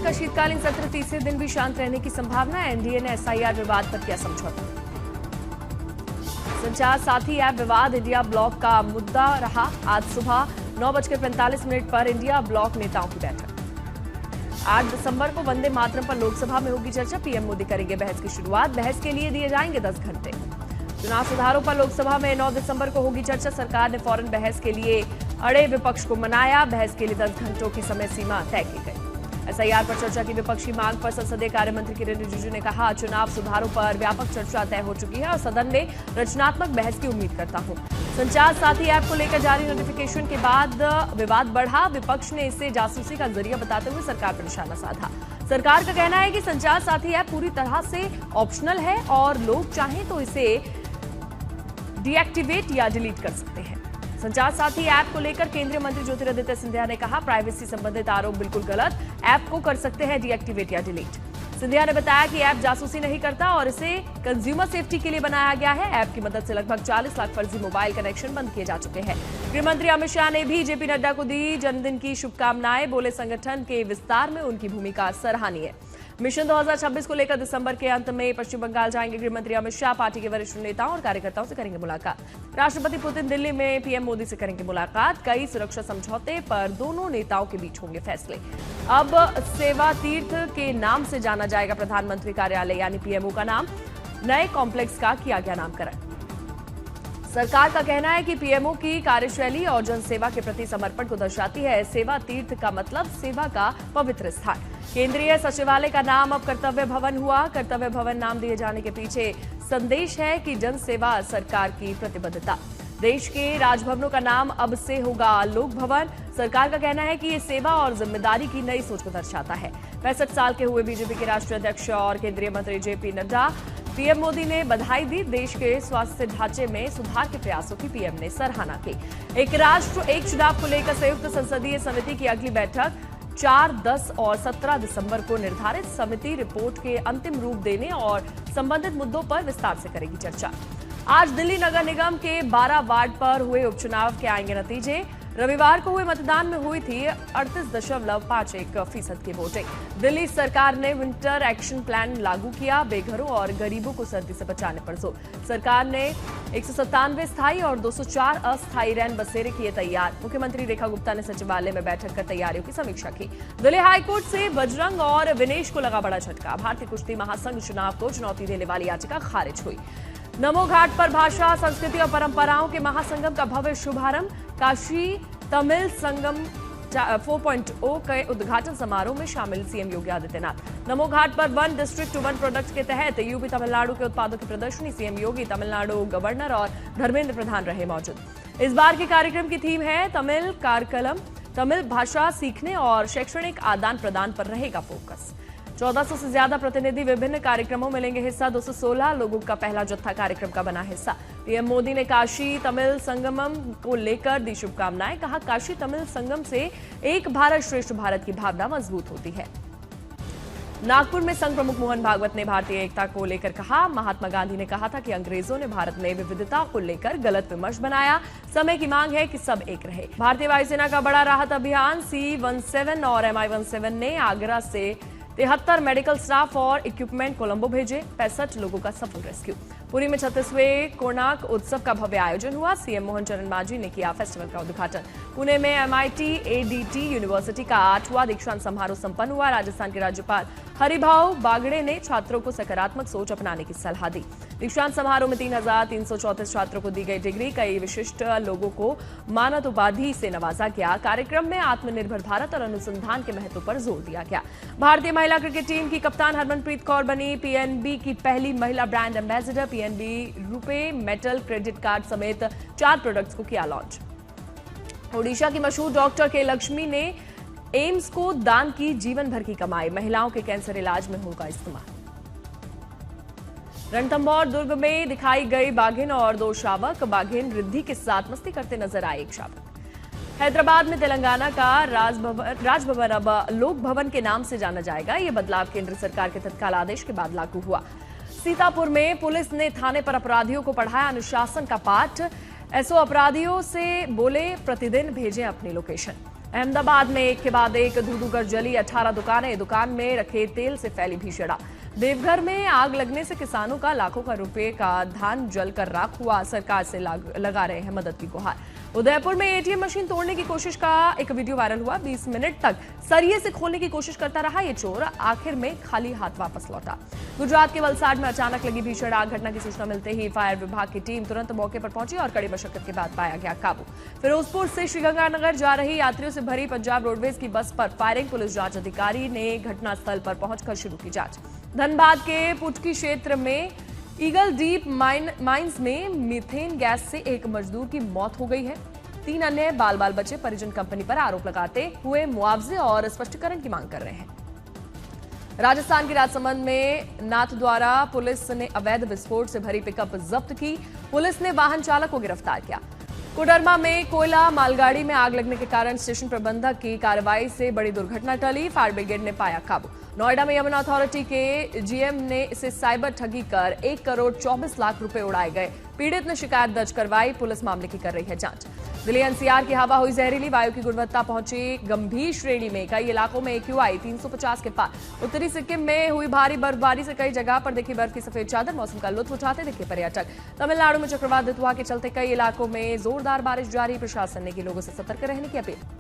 का शीतकालीन सत्र तीसरे दिन भी शांत रहने की संभावना। एनडीए ने एसआईआर विवाद पर किया समझौता। संचार साथी ऐप विवाद इंडिया ब्लॉक का मुद्दा रहा। आज सुबह 9:45 पर इंडिया ब्लॉक नेताओं की बैठक। 8 दिसंबर को वंदे मातरम पर लोकसभा में होगी चर्चा। पीएम मोदी करेंगे बहस की शुरुआत। बहस के लिए दिए जाएंगे 10 घंटे। चुनाव सुधारों पर लोकसभा में 9 दिसंबर को होगी चर्चा। सरकार ने फौरन बहस के लिए अड़े विपक्ष को मनाया। बहस के लिए 10 घंटों की समय सीमा तय की गई। एसआईआर पर चर्चा की विपक्षी मांग पर संसदीय कार्य मंत्री किरेन रिजिजू ने कहा, चुनाव सुधारों पर व्यापक चर्चा तय हो चुकी है और सदन में रचनात्मक बहस की उम्मीद करता हूं। संचार साथी ऐप को लेकर जारी नोटिफिकेशन के बाद विवाद बढ़ा। विपक्ष ने इसे जासूसी का जरिया बताते हुए सरकार पर निशाना साधा। सरकार का कहना है कि संचार साथी ऐप पूरी तरह से ऑप्शनल है और लोग चाहें तो इसे डीएक्टिवेट या डिलीट कर सकते हैं। संचार साथी ऐप को लेकर केंद्रीय मंत्री ज्योतिरादित्य सिंधिया ने कहा, प्राइवेसी संबंधित आरोप बिल्कुल गलत। ऐप को कर सकते हैं डीएक्टिवेट या डिलीट। सिंधिया ने बताया कि ऐप जासूसी नहीं करता और इसे कंज्यूमर सेफ्टी के लिए बनाया गया है। ऐप की मदद से लगभग 40 लाख फर्जी मोबाइल कनेक्शन बंद किए जा चुके हैं। गृह मंत्री अमित शाह ने भी जेपी नड्डा को दी जन्मदिन की शुभकामनाएं। बोले, संगठन के विस्तार में उनकी भूमिका सराहनीय। मिशन 2026 को लेकर दिसंबर के अंत में पश्चिम बंगाल जाएंगे गृह मंत्री अमित शाह। पार्टी के वरिष्ठ नेताओं और कार्यकर्ताओं से करेंगे मुलाकात। राष्ट्रपति पुतिन दिल्ली में पीएम मोदी से करेंगे मुलाकात। कई सुरक्षा समझौते पर दोनों नेताओं के बीच होंगे फैसले। अब सेवा तीर्थ के नाम से जाना जाएगा प्रधानमंत्री कार्यालय, यानी पीएमओ का नाम। नए कॉम्प्लेक्स का किया गया नामकरण। सरकार का कहना है कि पीएमओ की कार्यशैली और जनसेवा के प्रति समर्पण को दर्शाती है। सेवा तीर्थ का मतलब सेवा का पवित्र स्थान। केंद्रीय सचिवालय का नाम अब कर्तव्य भवन हुआ। कर्तव्य भवन नाम दिए जाने के पीछे संदेश है कि जनसेवा सरकार की प्रतिबद्धता। देश के राजभवनों का नाम अब से होगा लोक भवन। सरकार का कहना है कि ये सेवा और जिम्मेदारी की नई सोच को दर्शाता है। 65 साल के हुए बीजेपी के राष्ट्रीय अध्यक्ष और केंद्रीय मंत्री जेपी नड्डा। पीएम मोदी ने बधाई दी। देश के स्वास्थ्य ढांचे में सुधार के प्रयासों की पीएम ने सराहना की। एक राष्ट्र एक चुनाव को लेकर संयुक्त संसदीय समिति की अगली बैठक 4, 10 और 17 दिसंबर को निर्धारित। समिति रिपोर्ट के अंतिम रूप देने और संबंधित मुद्दों पर विस्तार से करेगी चर्चा। आज दिल्ली नगर निगम के 12 वार्ड पर हुए उपचुनाव के आएंगे नतीजे। रविवार को हुए मतदान में हुई थी 38.51% की वोटिंग। दिल्ली सरकार ने विंटर एक्शन प्लान लागू किया। बेघरों और गरीबों को सर्दी से बचाने पर जोर। सरकार ने 197 स्थायी और 204 अस्थायी रैन बसेरे किए तैयार। मुख्यमंत्री रेखा गुप्ता ने सचिवालय में बैठक कर तैयारियों की समीक्षा की। दिल्ली हाईकोर्ट से बजरंग और विनेश को लगा बड़ा झटका। भारतीय कुश्ती महासंघ चुनाव को चुनौती देने वाली याचिका खारिज हुई। नमो घाट पर भाषा, संस्कृति और परंपराओं के महासंगम का भव्य शुभारंभ। काशी तमिल संगम 4.0 के उद्घाटन समारोह में शामिल सीएम योगी आदित्यनाथ। नमो घाट पर 1 डिस्ट्रिक्ट टू 1 प्रोडक्ट के तहत यूपी तमिलनाडु के उत्पादों की प्रदर्शनी। सीएम योगी, तमिलनाडु गवर्नर और धर्मेंद्र प्रधान रहे मौजूद। इस बार के कार्यक्रम की थीम है तमिल कारकलम। तमिल भाषा सीखने और शैक्षणिक आदान प्रदान पर रहेगा फोकस। 1400 से ज्यादा प्रतिनिधि विभिन्न कार्यक्रमों में लेंगे हिस्सा। 216 लोगों का पहला जत्था कार्यक्रम का बना हिस्सा। पीएम मोदी ने काशी तमिल संगमम को लेकर दी शुभकामनाएं। कहा, काशी तमिल संगम से एक भारत श्रेष्ठ भारत की भावना मजबूत होती है। नागपुर में संघ प्रमुख मोहन भागवत ने भारतीय एकता को लेकर कहा, महात्मा गांधी ने कहा था कि अंग्रेजों ने भारत में विविधता को लेकर गलत विमर्श बनाया। समय की मांग है कि सब एक रहे। भारतीय वायुसेना का बड़ा राहत अभियान। C-17 और MI-17 ने आगरा से 73 मेडिकल स्टाफ और इक्विपमेंट कोलंबो भेजे। 65 लोगों का सफल रेस्क्यू। पुरी में 36वें कोणार्क उत्सव का भव्य आयोजन हुआ। सीएम मोहन चरण मांझी ने किया फेस्टिवल का उद्घाटन। पुणे में MIT ADT यूनिवर्सिटी का 8वां दीक्षांत समारोह संपन्न हुआ। राजस्थान के राज्यपाल हरिभाऊ बागड़े ने छात्रों को सकारात्मक सोच अपनाने की सलाह दी। दीक्षांत समारोह में 3,334 छात्रों को दी गई डिग्री। कई विशिष्ट लोगों को मानद उपाधि से नवाजा गया। कार्यक्रम में आत्मनिर्भर भारत और अनुसंधान के महत्व पर जोर दिया गया। भारतीय महिला क्रिकेट टीम की कप्तान हरमनप्रीत कौर बनी पीएनबी की पहली महिला brand ambassador. PNB RuPay metal credit card समेत 4 प्रोडक्ट्स को किया लॉन्च। ओडिशा की मशहूर डॉक्टर के लक्ष्मी ने एम्स को दान की जीवन भर की कमाई। महिलाओं के कैंसर इलाज में होगा इस्तेमाल। रणथंभौर दुर्ग में दिखाई गई बाघिन और 2 शावक। बाघिन रिद्धि के साथ मस्ती करते नजर आए एक शावक। हैदराबाद में तेलंगाना का राजभवन अब लोक भवन के नाम से जाना जाएगा। यह बदलाव केंद्र सरकार के तत्काल आदेश के बाद लागू हुआ। सीतापुर में पुलिस ने थाने पर अपराधियों को पढ़ाया अनुशासन का पाठ। एसओ अपराधियों से बोले प्रतिदिन भेजें अपनी लोकेशन। अहमदाबाद में एक के बाद एक धुआं जली 18 दुकानें, दुकान में रखे तेल से फैली भीषण आग। देवघर में आग लगने से किसानों का लाखों का रुपए का धान जलकर राख हुआ, सरकार से लगा रहे हैं मदद की गुहार। उदयपुर में एटीएम मशीन तोड़ने की कोशिश का एक वीडियो वायरल हुआ। 20 मिनट तक सरिये से खोलने की कोशिश करता रहा ये चोर, आखिर में खाली हाथ वापस लौटा। गुजरात के वलसाड में अचानक लगी भीषण आग। घटना की सूचना मिलते ही फायर विभाग की टीम तुरंत मौके पर पहुंची और कड़ी मशक्कत के बाद पाया गया काबू। फिरोजपुर से श्रीगंगानगर जा रही यात्रियों से भरी पंजाब रोडवेज की बस पर फायरिंग, पुलिस जांच अधिकारी ने घटनास्थल पर पहुंचकर शुरू की जांच। धनबाद के पुटकी क्षेत्र में ईगल डीप माइंस में मीथेन गैस से एक मजदूर की मौत हो गई है। 3 अन्य बाल बचे। परिजन कंपनी पर आरोप लगाते हुए मुआवजे और स्पष्टीकरण की मांग कर रहे हैं। राजस्थान के राजसमंद में नाथद्वारा पुलिस ने अवैध विस्फोट से भरी पिकअप जब्त की। पुलिस ने वाहन चालक को गिरफ्तार किया। कोडरमा में कोयला मालगाड़ी में आग लगने के कारण स्टेशन प्रबंधक की कार्रवाई से बड़ी दुर्घटना टली, फायर ब्रिगेड ने पाया काबू। नोएडा में यमुना अथॉरिटी के जीएम ने इसे साइबर ठगी कर 1 करोड़ 24 लाख रुपए उड़ाए गए। पीड़ित ने शिकायत दर्ज करवाई, पुलिस मामले की कर रही है जांच। दिल्ली एनसीआर की हवा हुई जहरीली, वायु की गुणवत्ता पहुंची गंभीर श्रेणी में। कई इलाकों में AQI 350 के पार। उत्तरी सिक्किम में हुई भारी बर्फबारी से कई जगह पर देखी बर्फ की सफेद चादर। मौसम का लुत्फ उठाते दिखे पर्यटक। तमिलनाडु में चक्रवात दितवा के चलते कई इलाकों में जोरदार बारिश जारी, प्रशासन ने की लोगों से सतर्क रहने की अपील।